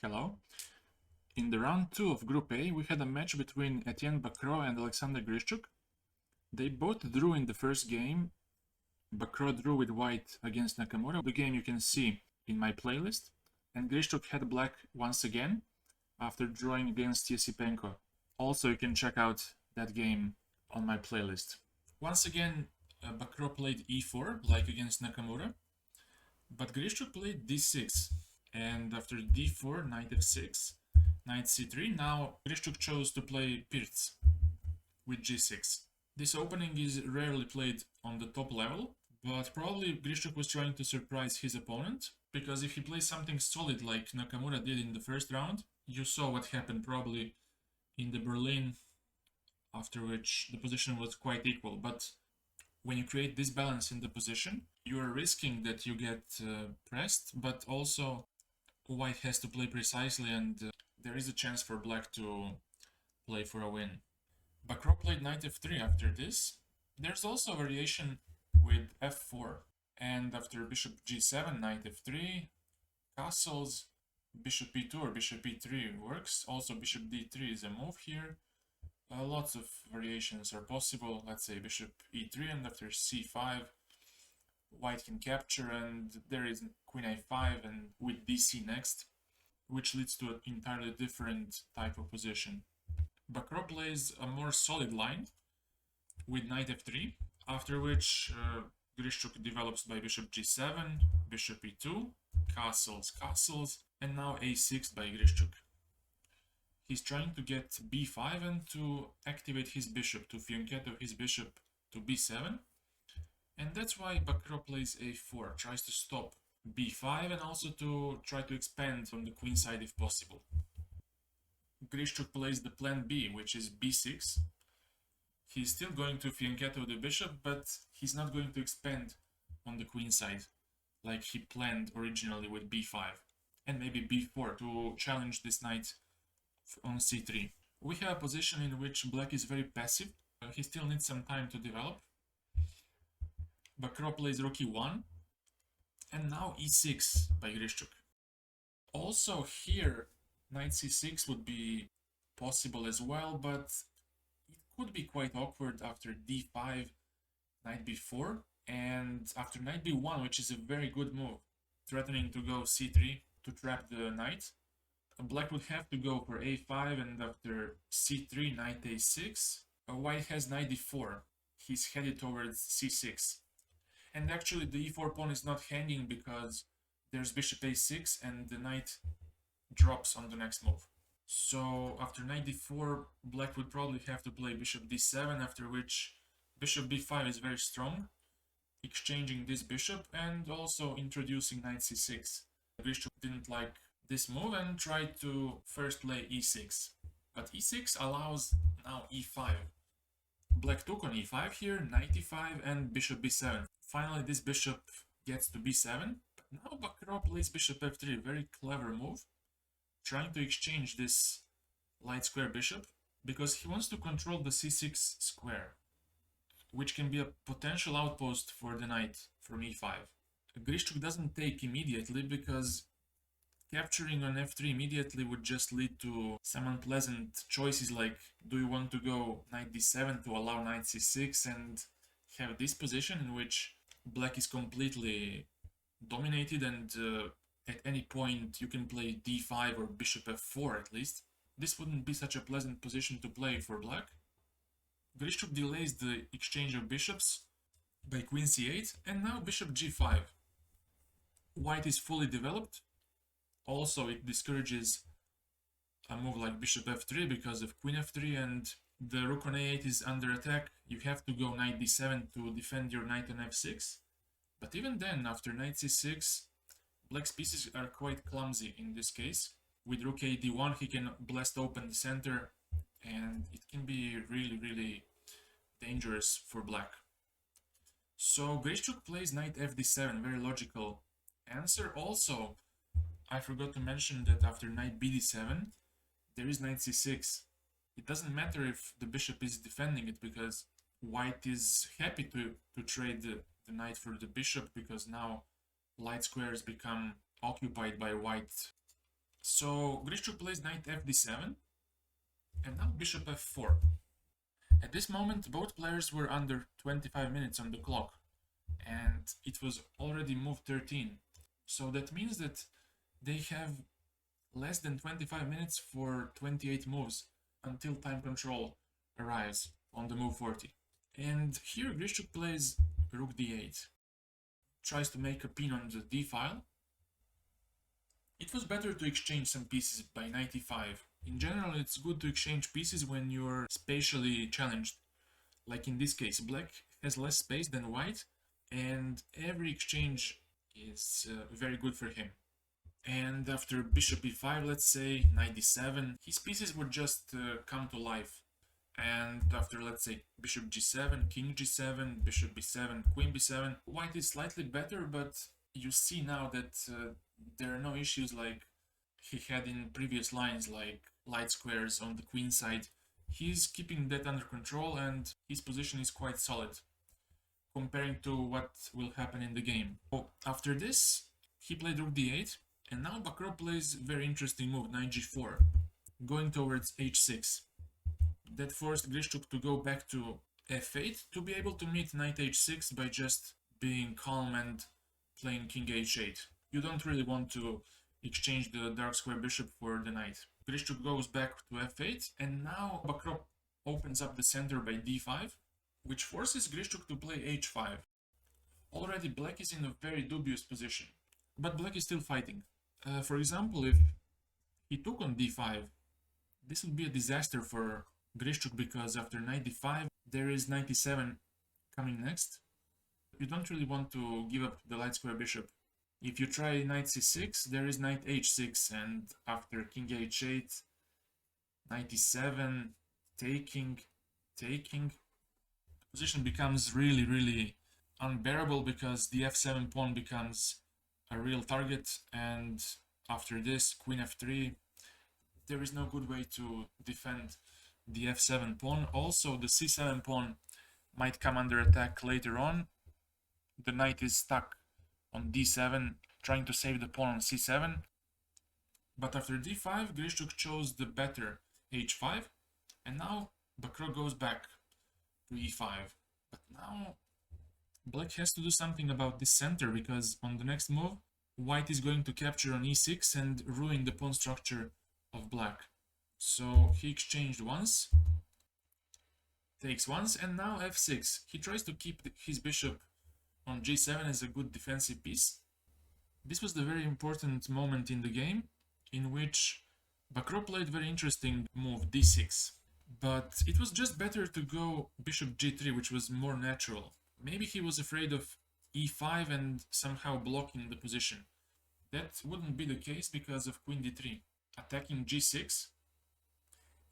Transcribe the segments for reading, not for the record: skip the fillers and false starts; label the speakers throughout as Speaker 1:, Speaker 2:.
Speaker 1: Hello. In the round 2 of Group A, we had a match between Etienne Bacrot and Alexander Grischuk. They both drew in the first game. Bacrot drew with white against Nakamura. The game you can see in my playlist. And Grischuk had black once again after drawing against Esipenko. Also, you can check out that game on my playlist. Once again, Bacrot played e4 like against Nakamura. But Grischuk played d6. And after d4, knight f6, knight c3. Now Grischuk chose to play Pirc with g6. This opening is rarely played on the top level, but probably Grischuk was trying to surprise his opponent, because if he plays something solid like Nakamura did in the first round, you saw what happened probably in the Berlin, after which the position was quite equal. But when you create this balance in the position, you are risking that you get pressed, but also white has to play precisely, and there is a chance for black to play for a win. Bacrot played knight f3 after this. There's also a variation with f4, and after bishop g7, knight f3, castles, bishop e2 or bishop e3 works. Also bishop d3 is a move here. Lots of variations are possible. Let's say bishop e3, and after c5, white can capture, and there is queen a5 and with dc next, which leads to an entirely different type of position. Bacrot plays a more solid line with knight f3, after which Grischuk develops by bishop g7, bishop e2, castles, and now a6 by Grischuk. He's trying to get b5 and to activate his bishop, to fianchetto his bishop to b7. And that's why Bacrot plays a4, tries to stop b5 and also to try to expand on the queen side if possible. Grischuk plays the plan B, which is b6. He's still going to fianchetto the bishop, but he's not going to expand on the queen side like he planned originally with b5. And maybe b4 to challenge this knight on c3. We have a position in which black is very passive. He still needs some time to develop. Bacrot plays rook e1, and now e6 by Grischuk. Also here, knight c6 would be possible as well, but it could be quite awkward after d5, knight b4, and after knight b1, which is a very good move, threatening to go c3 to trap the knight. Black would have to go for a5, and after c3, knight a6, white has knight d4. He's headed towards c6. And actually the e4 pawn is not hanging because there's bishop a6 and the knight drops on the next move. So after knight d4, black would probably have to play bishop d7, after which bishop b5 is very strong, exchanging this bishop and also introducing knight c6. Grischuk didn't like this move and tried to first play e6. But e6 allows now e5. Black took on e5 here, knight e5 and bishop b7. Finally this bishop gets to b7, but now Bacrot plays bishop f3, very clever move, trying to exchange this light square bishop, because he wants to control the c6 square, which can be a potential outpost for the knight from e5. Grischuk doesn't take immediately, because capturing on f3 immediately would just lead to some unpleasant choices, like do you want to go knight d7 to allow knight c6 and have this position in which black is completely dominated, and at any point you can play d5 or bishop f4 at least. This wouldn't be such a pleasant position to play for black. Grischuk delays the exchange of bishops by queen c8, and now bishop g5. White is fully developed. Also it discourages a move like bishop f3 because of queen f3, and the rook on a8 is under attack. You have to go knight d7 to defend your knight on f6. But even then, after knight c6, black's pieces are quite clumsy in this case. With rook a d1 he can blast open the center, and it can be really dangerous for black. So Grischuk plays knight fd7, very logical answer. Also, I forgot to mention that after knight bd7, there is knight c6. It doesn't matter if the bishop is defending it, because white is happy to trade the knight for the bishop, because now light squares become occupied by white So Grischuk plays knight fd7, and now bishop f4. At this moment, both players were under 25 minutes on the clock, and it was already move 13. So that means that they have less than 25 minutes for 28 moves until time control arrives on the move 40. And here Grischuk plays rook d8, tries to make a pin on the d file. It was better to exchange some pieces by knight e5. In general, it's good to exchange pieces when you're spatially challenged. Like in this case, black has less space than white, and every exchange is very good for him. And after bishop e5, let's say, knight d7, his pieces would just come to life. And after, let's say, bishop g7, king g7, bishop b7, queen b7, white is slightly better, but you see now that there are no issues like he had in previous lines, like light squares on the queen side. He's keeping that under control, and his position is quite solid comparing to what will happen in the game. So after this, he played rook d8, and now Bacrot plays very interesting move, knight g4, going towards h6. That forced Grischuk to go back to f8 to be able to meet knight h6 by just being calm and playing king h8. You don't really want to exchange the dark square bishop for the knight. Grischuk goes back to f8, and now Bacrot opens up the center by d5, which forces Grischuk to play h5. Already black is in a very dubious position, but black is still fighting. For example, if he took on d5, this would be a disaster for Grischuk, because after knight d5 there is knight e7 coming next. You don't really want to give up the light square bishop. If you try knight c6, there is knight h6, and after king h8, knight e7, taking, the position becomes really unbearable, because the f7 pawn becomes a real target, and after this, queen f3, there is no good way to defend the f7 pawn. Also, the c7 pawn might come under attack later on. The knight is stuck on d7, trying to save the pawn on c7. But after d5, Grischuk chose the better h5, and now Bacrot goes back to e5. But now black has to do something about this center, because on the next move, white is going to capture on e6 and ruin the pawn structure of black. So he exchanged once, takes once, and now f6. He tries to keep his bishop on g7 as a good defensive piece. This was the very important moment in the game in which Bacrot played very interesting move d6. But it was just better to go bishop g3, which was more natural. Maybe he was afraid of e5 and somehow blocking the position. That wouldn't be the case because of queen d3, attacking g6.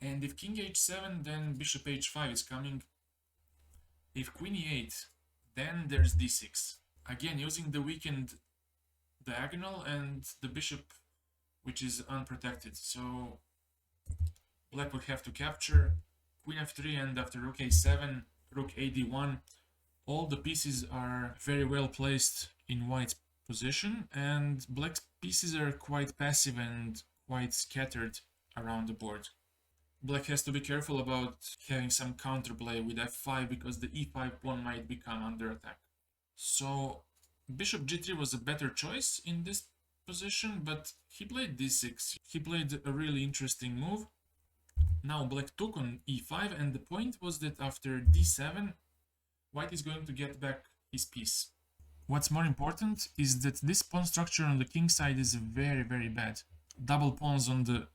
Speaker 1: And if king h7, then bishop h5 is coming. If queen e8, then there's d6. Again, using the weakened diagonal and the bishop, which is unprotected. So black would have to capture queen f3, and after rook a7, rook a d1, all the pieces are very well placed in white's position, and black's pieces are quite passive and quite scattered around the board. Black has to be careful about having some counterplay with f5, because the e5 pawn might become under attack. So bishop g3 was a better choice in this position, but he played d6. He played a really interesting move. Now black took on e5, and the point was that after d7, white is going to get back his piece. What's more important is that this pawn structure on the king side is very bad. Double pawns on the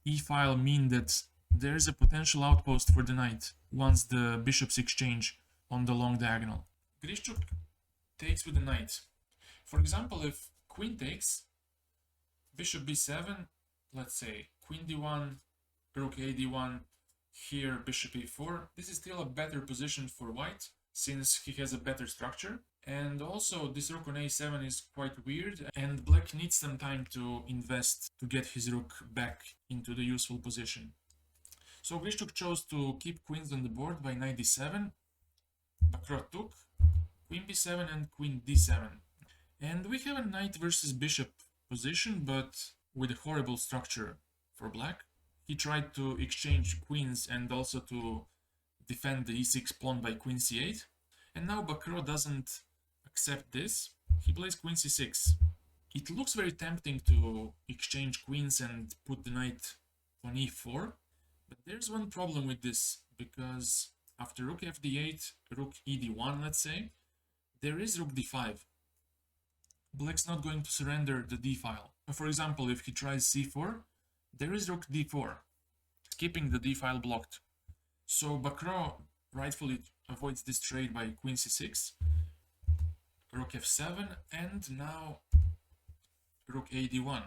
Speaker 1: e-file mean that there is a potential outpost for the knight once the bishops exchange on the long diagonal. Grischuk takes with the knight. For example, if queen takes, bishop b7, let's say queen d1, rook a d1, here bishop e4, this is still a better position for white since he has a better structure. And also this rook on a7 is quite weird, and black needs some time to invest to get his rook back into the useful position. So Grischuk chose to keep queens on the board by knight d7, Bacrot took, queen b7 and queen d7. And we have a knight versus bishop position, but with a horrible structure for black. He tried to exchange queens and also to defend the e6 pawn by queen c8. And now Bacrot doesn't accept this. He plays queen c6. It looks very tempting to exchange queens and put the knight on e4. But there's one problem with this, because after rook fd8, rook ed1, let's say, there is rook d5. Black's not going to surrender the d file. For example, if he tries c4, there is rook d4, keeping the d file blocked. So Bacrot rightfully avoids this trade by queen c6, rook f7, and now rook ad1.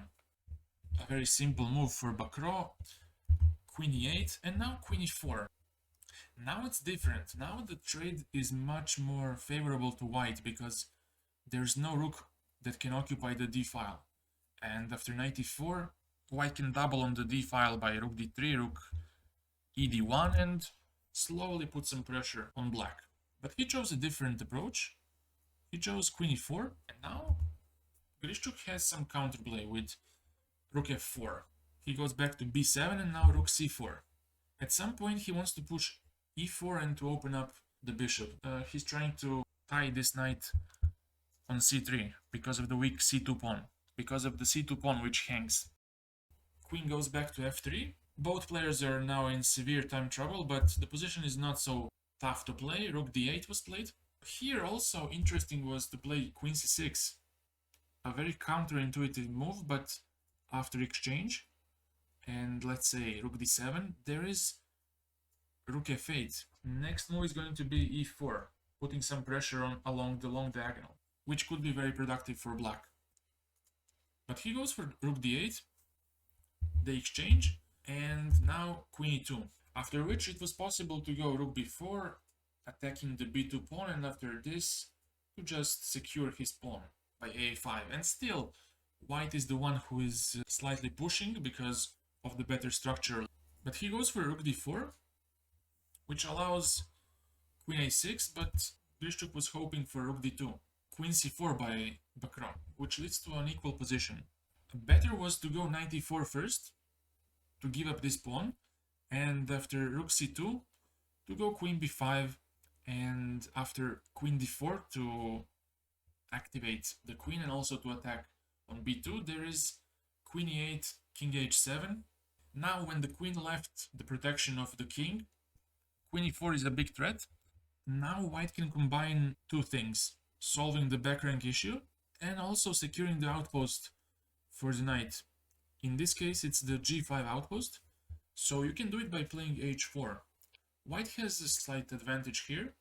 Speaker 1: A very simple move for Bacrot, queen e8, and now queen e4. Now it's different. Now the trade is much more favorable to white because there's no rook that can occupy the d file. And after knight e4, white can double on the d file by rook d3, rook ed1, and slowly put some pressure on black. But he chose a different approach. He chose queen e4, and now Grischuk has some counterplay with rook f4. He goes back to b7 and now rook c4. At some point he wants to push e4 and to open up the bishop. He's trying to tie this knight on c3 because of the weak c2 pawn, because of the c2 pawn which hangs. Queen goes back to f3. Both players are now in severe time trouble, but the position is not so tough to play. Rook d8 was played. Here also interesting was to play queen c6. A very counterintuitive move, but after exchange, and let's say rook d7, there is rook f8. Next move is going to be e4, putting some pressure on along the long diagonal, which could be very productive for black. But he goes for rook d8, they exchange, and now queen e2. After which it was possible to go rook b4, attacking the b2 pawn, and after this to just secure his pawn by a5. And still, white is the one who is slightly pushing because of the better structure. But he goes for rook d4, which allows queen a6, but Grischuk was hoping for rook d2. Queen c4 by Bacrot, which leads to an equal position. Better was to go knight e4 first, to give up this pawn, and after rook c2, to go queen b5, and after queen d4 to activate the queen and also to attack on b2, there is queen e8, king h7. Now when the queen left the protection of the king, queen e4 is a big threat. Now white can combine two things, solving the back rank issue and also securing the outpost for the knight. In this case it's the g5 outpost, so you can do it by playing h4. White has a slight advantage here,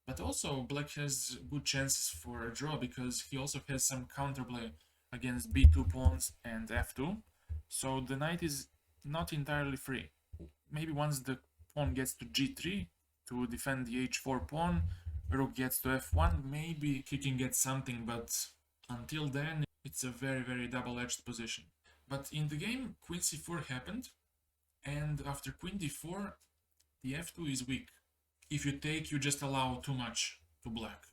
Speaker 1: but also black has good chances for a draw because he also has some counterplay against b2 pawns and f2, so the knight is not entirely free. Maybe once the pawn gets to g3 to defend the h4 pawn, rook gets to f1, maybe he can get something, but until then it's a very double-edged position. But in the game queen c4 happened, and after queen d4 the f2 is weak. If you take, you just allow too much to black.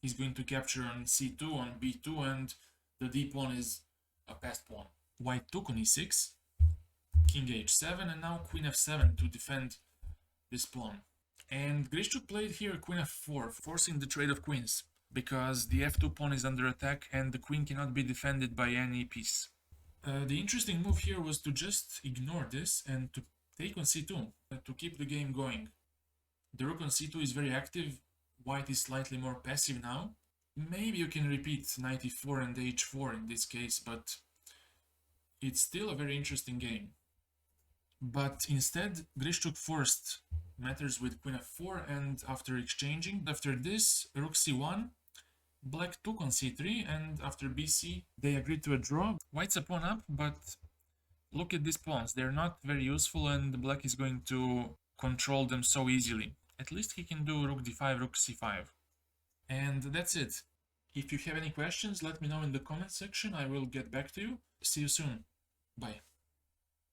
Speaker 1: He's going to capture on c2, on b2, and the d pawn is a passed pawn. White took on e6, king h7, and now queen f7 to defend this pawn. And Grischuk played here queen f4, forcing the trade of queens, because the f2 pawn is under attack and the queen cannot be defended by any piece. The interesting move here was to just ignore this and to take on c2, to keep the game going. The rook on c2 is very active, white is slightly more passive now. Maybe you can repeat knight e4 and h4 in this case, but it's still a very interesting game. But instead, Grischuk forced matters with queen f4, and after exchanging, after this, rook c1, black took on c3, and after bc, they agreed to a draw. White's a pawn up, but look at these pawns, they're not very useful and black is going to control them so easily. At least he can do rook d5, rook c5. And that's it. If you have any questions, let me know in the comment section, I will get back to you. See you soon. Bye.